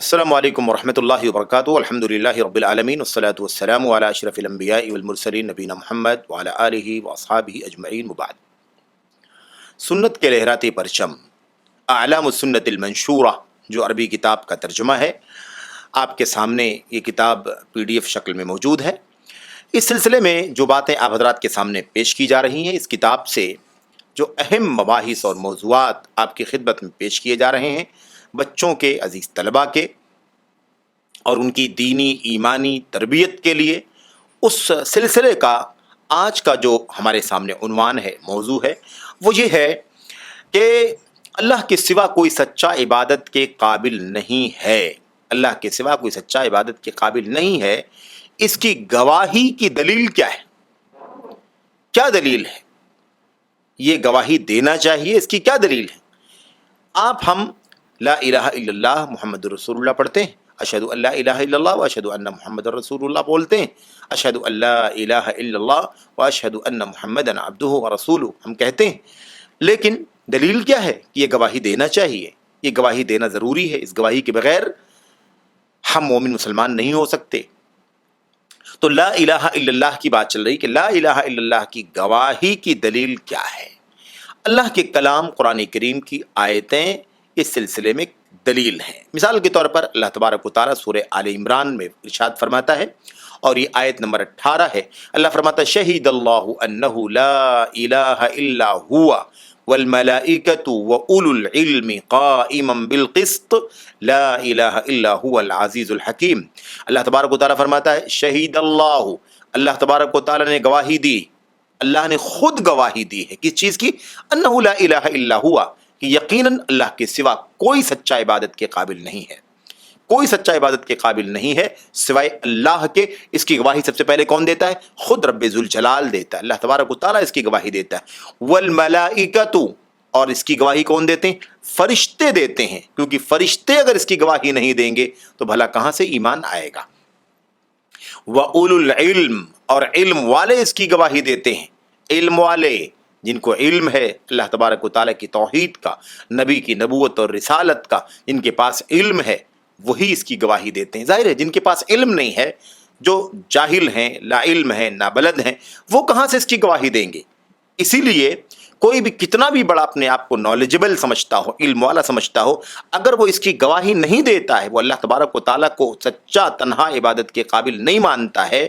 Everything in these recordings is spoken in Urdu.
السلام علیکم ورحمۃ اللہ وبرکاتہ الحمد للہ رب العالمین والصلاة والسلام علی اشرف الانبیاء والمرسلین نبینا محمد وعلی آلہ واصحابہ اجمعین وبعد۔ سنت کے لہراتے پرچم اعلام السنت المنشورہ جو عربی کتاب کا ترجمہ ہے، آپ کے سامنے یہ کتاب PDF شکل میں موجود ہے۔ اس سلسلے میں جو باتیں آپ حضرات کے سامنے پیش کی جا رہی ہیں، اس کتاب سے جو اہم مباحث اور موضوعات آپ کی خدمت میں پیش کیے جا رہے ہیں، بچوں کے، عزیز طلباء کے اور ان کی دینی ایمانی تربیت کے لیے، اس سلسلے کا آج کا جو ہمارے سامنے عنوان ہے، موضوع ہے، وہ یہ ہے کہ اللہ کے سوا کوئی سچا عبادت کے قابل نہیں ہے۔ اللہ کے سوا کوئی سچا عبادت کے قابل نہیں ہے، اس کی گواہی کی دلیل کیا ہے؟ کیا دلیل ہے؟ یہ گواہی دینا چاہیے، اس کی کیا دلیل ہے؟ ہم لا الہ الا اللہ محمد رسول اللہ پڑھتے ہیں، اشہد ان لا الہ الا اللہ واشہد ان محمد رسول اللہ بولتے ہیں، اشہد ان لا الہ الا اللہ واشہد ان محمد عبدہ ورسولہ ہم کہتے ہیں، لیکن دلیل کیا ہے کہ یہ گواہی دینا چاہیے؟ یہ گواہی دینا ضروری ہے، اس گواہی کے بغیر ہم مومن مسلمان نہیں ہو سکتے۔ تو لا الہ الا اللہ کی بات چل رہی کہ لا الہ الا اللہ کی گواہی کی دلیل کیا ہے؟ اللہ کے کلام قرآن کریم کی آیتیں اس سلسلے میں دلیل ہیں۔ مثال کے طور پر اللہ تبارک و تعالیٰ سورہ آل عمران میں ارشاد فرماتا ہے، اور یہ آیت نمبر 18 ہے۔ اللہ فرماتا ہے شہید اللہ انہ لا الہ الا ہوا والملائکۃ واولو العلم قائما بالقسط لا الہ الا هو العزیز الحکیم۔ اللہ تبارک و تعالیٰ فرماتا ہے شہید اللہ تبارک و تعالیٰ نے گواہی دی، اللہ نے خود گواہی دی ہے، کس چیز کی؟ انہ لا الہ الا ہوا، کہ یقیناً اللہ کے سوا کوئی سچا عبادت کے قابل نہیں ہے، کوئی سچا عبادت کے قابل نہیں ہے سوائے اللہ کے۔ اس کی گواہی سب سے پہلے کون دیتا ہے؟ خود رب ذوالجلال دیتا ہے، اللہ تبارک و تعالیٰ اس کی گواہی دیتا ہے۔ والملائکۃ، اور اس کی گواہی کون دیتے ہیں؟ فرشتے دیتے ہیں، کیونکہ فرشتے اگر اس کی گواہی نہیں دیں گے تو بھلا کہاں سے ایمان آئے گا؟ وَأُولُو الْعِلْمِ، اور علم والے اس کی گواہی دیتے ہیں، علم والے جن کو علم ہے اللہ تبارک و تعالیٰ کی توحید کا، نبی کی نبوت اور رسالت کا، جن کے پاس علم ہے وہی اس کی گواہی دیتے ہیں۔ ظاہر ہے جن کے پاس علم نہیں ہے، جو جاہل ہیں، لا علم ہیں، نابلد ہیں، وہ کہاں سے اس کی گواہی دیں گے؟ اسی لیے کوئی بھی کتنا بھی بڑا اپنے آپ کو نالجبل سمجھتا ہو، علم والا سمجھتا ہو، اگر وہ اس کی گواہی نہیں دیتا ہے، وہ اللہ تبارک و تعالیٰ کو سچا تنہا عبادت کے قابل نہیں مانتا ہے،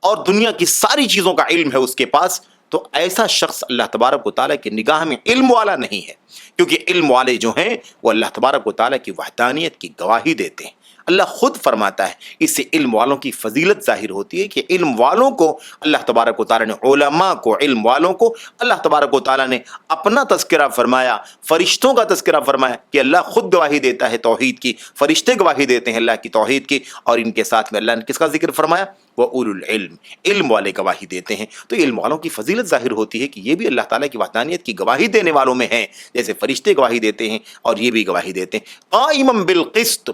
اور دنیا کی ساری چیزوں کا علم ہے اس کے پاس، تو ایسا شخص اللہ تبارک و تعالیٰ کی نگاہ میں علم والا نہیں ہے، کیونکہ علم والے جو ہیں وہ اللہ تبارک و تعالیٰ کی وحدانیت کی گواہی دیتے ہیں۔ اللہ خود فرماتا ہے، اس سے علم والوں کی فضیلت ظاہر ہوتی ہے کہ علم والوں کو اللہ تبارک و تعالیٰ نے، علماء کو، علم والوں کو اللہ تبارک و تعالیٰ نے اپنا تذکرہ فرمایا، فرشتوں کا تذکرہ فرمایا کہ اللہ خود گواہی دیتا ہے توحید کی، فرشتے گواہی دیتے ہیں اللہ کی توحید کی، اور ان کے ساتھ میں اللہ نے کس کا ذکر فرمایا؟ وَأُولُو الْعِلْمِ، علم والے گواہی دیتے ہیں۔ تو علم والوں کی فضیلت ظاہر ہوتی ہے کہ یہ بھی اللہ تعالیٰ کی وحدانیت کی گواہی دینے والوں میں ہیں، جیسے فرشتے گواہی دیتے ہیں اور یہ بھی گواہی دیتے ہیں، قائما بالقسط،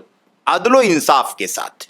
عدل و انصاف کے ساتھ۔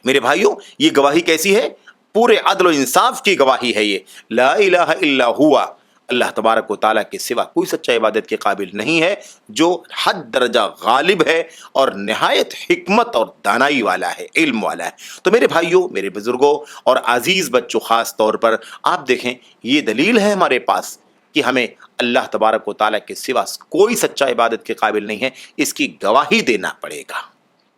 میرے بھائیوں، یہ گواہی کیسی ہے؟ پورے عدل و انصاف کی گواہی ہے یہ۔ لا الہ الا ہوا، اللہ تبارک و تعالیٰ کے سوا کوئی سچا عبادت کے قابل نہیں ہے، جو حد درجہ غالب ہے اور نہایت حکمت اور دانائی والا ہے، علم والا ہے۔ تو میرے بھائیوں، میرے بزرگوں اور عزیز بچوں، خاص طور پر آپ دیکھیں، یہ دلیل ہے ہمارے پاس کہ ہمیں اللہ تبارک و تعالیٰ کے سوا کوئی سچا عبادت کے قابل نہیں ہے، اس کی گواہی دینا پڑے گا۔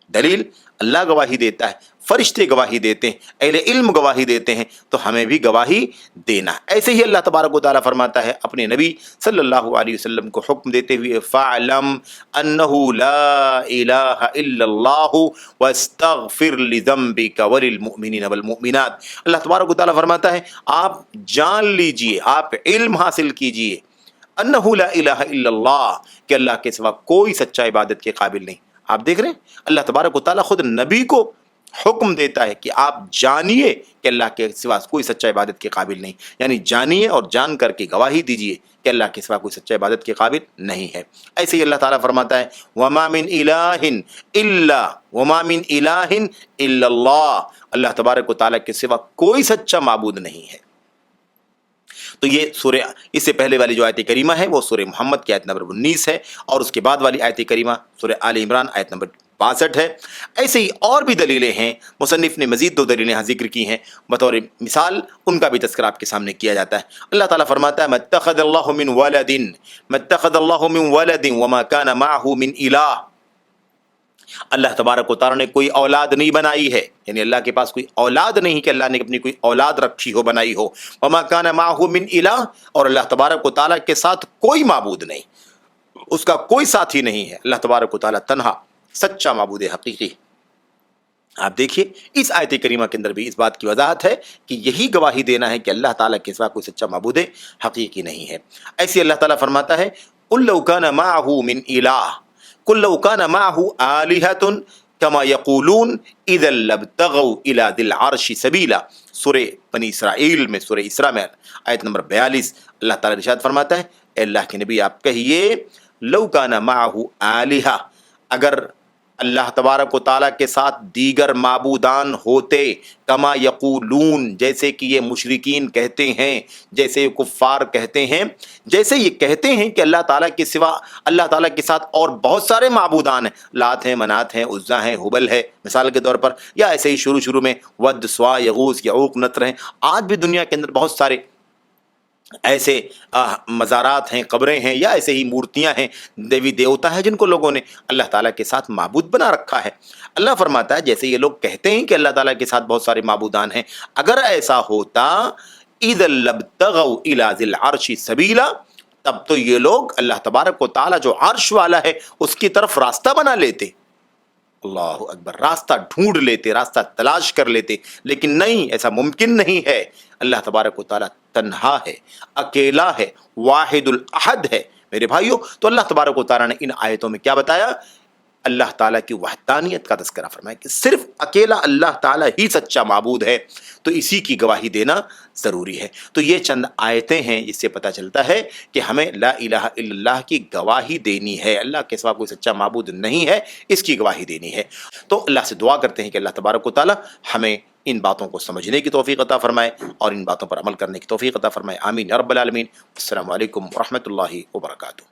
دلیل اللہ گواہی دیتا ہے، فرشتے گواہی دیتے ہیں، اہل علم گواہی دیتے ہیں، تو ہمیں بھی گواہی دینا۔ ایسے ہی اللہ تبارک و تعالیٰ فرماتا ہے اپنے نبی صلی اللہ علیہ وسلم کو حکم دیتے ہوئے، فَاعْلَمْ أَنَّهُ لَا إِلَٰهَ إِلَّا اللَّهُ وَاسْتَغْفِرْ لِذَنبِكَ وَلِلْمُؤْمِنِينَ وَالْمُؤْمِنَاتِ۔ اللہ تبارک و تعالیٰ فرماتا ہے آپ جان لیجئے، آپ علم حاصل کیجئے، أَنَّهُ لَا إِلَٰهَ إِلَّا اللَّهُ، کہ اللہ کے سوا کوئی سچا عبادت کے قابل نہیں۔ آپ دیکھ رہے ہیں اللہ تبارک و تعالیٰ خود نبی کو حکم دیتا ہے کہ آپ جانیے کہ اللہ کے سوا کوئی سچا عبادت کے قابل نہیں، یعنی جانیے اور جان کر کے گواہی دیجیے کہ اللہ کے سوا کوئی سچا عبادت کے قابل نہیں ہے۔ ایسے ہی اللہ تعالیٰ فرماتا ہے وَمَا مِنْ إِلَٰهٍ إِلَّا اللَّهُ، اللہ تبارک و تعالیٰ کے سوا کوئی سچا معبود نہیں ہے۔ تو یہ سورہ اس سے پہلے والی جو آیت کریمہ ہے وہ سورہ محمد کی آیت نمبر 19 ہے، اور اس کے بعد والی آیت کریمہ سورہ آل عمران آیت نمبر 62 ہے۔ ایسے ہی اور بھی دلیلیں ہیں، مصنف نے مزید 2 دلیلیں یہاں ذکر کی ہیں، بطور مثال ان کا بھی تذکرہ آپ کے سامنے کیا جاتا ہے۔ اللہ تعالیٰ فرماتا ہے مَتَّخَذَ اللَّهُ مِن وَلَدٍ مَتَّخَذَ اللَّهُ مِن وَلَدٍ وَمَا كَانَ مَعَهُ مِنْ إِلَٰهٍ، اللہ تبارک و تعالیٰ نے کوئی اولاد نہیں بنائی ہے، یعنی اللہ کے پاس کوئی اولاد نہیں کہ اللہ نے اپنی کوئی اولاد رکھی ہو، بنائی ہو۔ وما کان معہ من الہ، اور اللہ تبارک و تعالیٰ کے ساتھ کوئی معبود نہیں، اس کا کوئی ساتھی نہیں ہے۔ اللہ تبارک و تعالیٰ تنہا سچا معبود حقیقی۔ آپ دیکھیے اس آیت کریمہ کے اندر بھی اس بات کی وضاحت ہے کہ یہی گواہی دینا ہے کہ اللہ تعالیٰ کے سوا کوئی سچا معبود حقیقی نہیں ہے۔ ایسے اللہ تعالیٰ فرماتا ہے قل لو کان معہ من الہ قل لو کان معہ آلہۃ کما یقولون اذا لابتغوا الی ذی العرش سبیلا، سورہ بنی اسرائیل میں، سورہ اسراء میں آیت نمبر 42 اللہ تعالیٰ ارشاد فرماتا ہے اے اللہ کے نبی آپ کہیے لو کان معہ آلہہ، اگر اللہ تبارک و تعالیٰ کے ساتھ دیگر معبودان ہوتے، کما یقولون جیسے کہ یہ مشرکین کہتے ہیں، جیسے یہ کفار کہتے ہیں، جیسے یہ کہتے ہیں کہ اللہ تعالیٰ کے سوا اللہ تعالیٰ کے ساتھ اور بہت سارے معبودان ہیں، لات ہیں، منات ہیں، عزا ہیں، ہبل ہے مثال کے طور پر، یا ایسے ہی شروع میں ود، سوا، یغوث، یعوق، نصر ہیں۔ آج بھی دنیا کے اندر بہت سارے ایسے مزارات ہیں، قبریں ہیں، یا ایسے ہی مورتیاں ہیں، دیوی دیوتا ہیں جن کو لوگوں نے اللہ تعالیٰ کے ساتھ معبود بنا رکھا ہے۔ اللہ فرماتا ہے جیسے یہ لوگ کہتے ہیں کہ اللہ تعالیٰ کے ساتھ بہت سارے معبودان ہیں، اگر ایسا ہوتا اذا لابتغوا الی ذی العرش سبیلا، تب تو یہ لوگ اللہ تبارک و تعالیٰ جو عرش والا ہے اس کی طرف راستہ بنا لیتے، اللہ اکبر، راستہ ڈھونڈ لیتے، راستہ تلاش کر لیتے، لیکن نہیں، ایسا ممکن نہیں ہے۔ اللہ تبارک و تعالیٰ تنہا ہے، اکیلا ہے، واحد الاحد ہے میرے بھائیوں۔ تو اللہ تبارک و تعالیٰ نے ان آیتوں میں کیا بتایا؟ اللہ تعالیٰ کی وحدانیت کا تذکرہ فرمایا کہ صرف اکیلا اللہ تعالیٰ ہی سچا معبود ہے، تو اسی کی گواہی دینا ضروری ہے۔ تو یہ چند آیتیں ہیں جس سے پتہ چلتا ہے کہ ہمیں لا الہ الا اللہ کی گواہی دینی ہے، اللہ کے سوا کوئی سچا معبود نہیں ہے، اس کی گواہی دینی ہے۔ تو اللہ سے دعا کرتے ہیں کہ اللہ تبارک و تعالیٰ ہمیں ان باتوں کو سمجھنے کی توفیق عطا فرمائے اور ان باتوں پر عمل کرنے کی توفیق عطا فرمائے، آمین یا رب العالمین۔ السلام علیکم ورحمۃ اللہ وبرکاتہ۔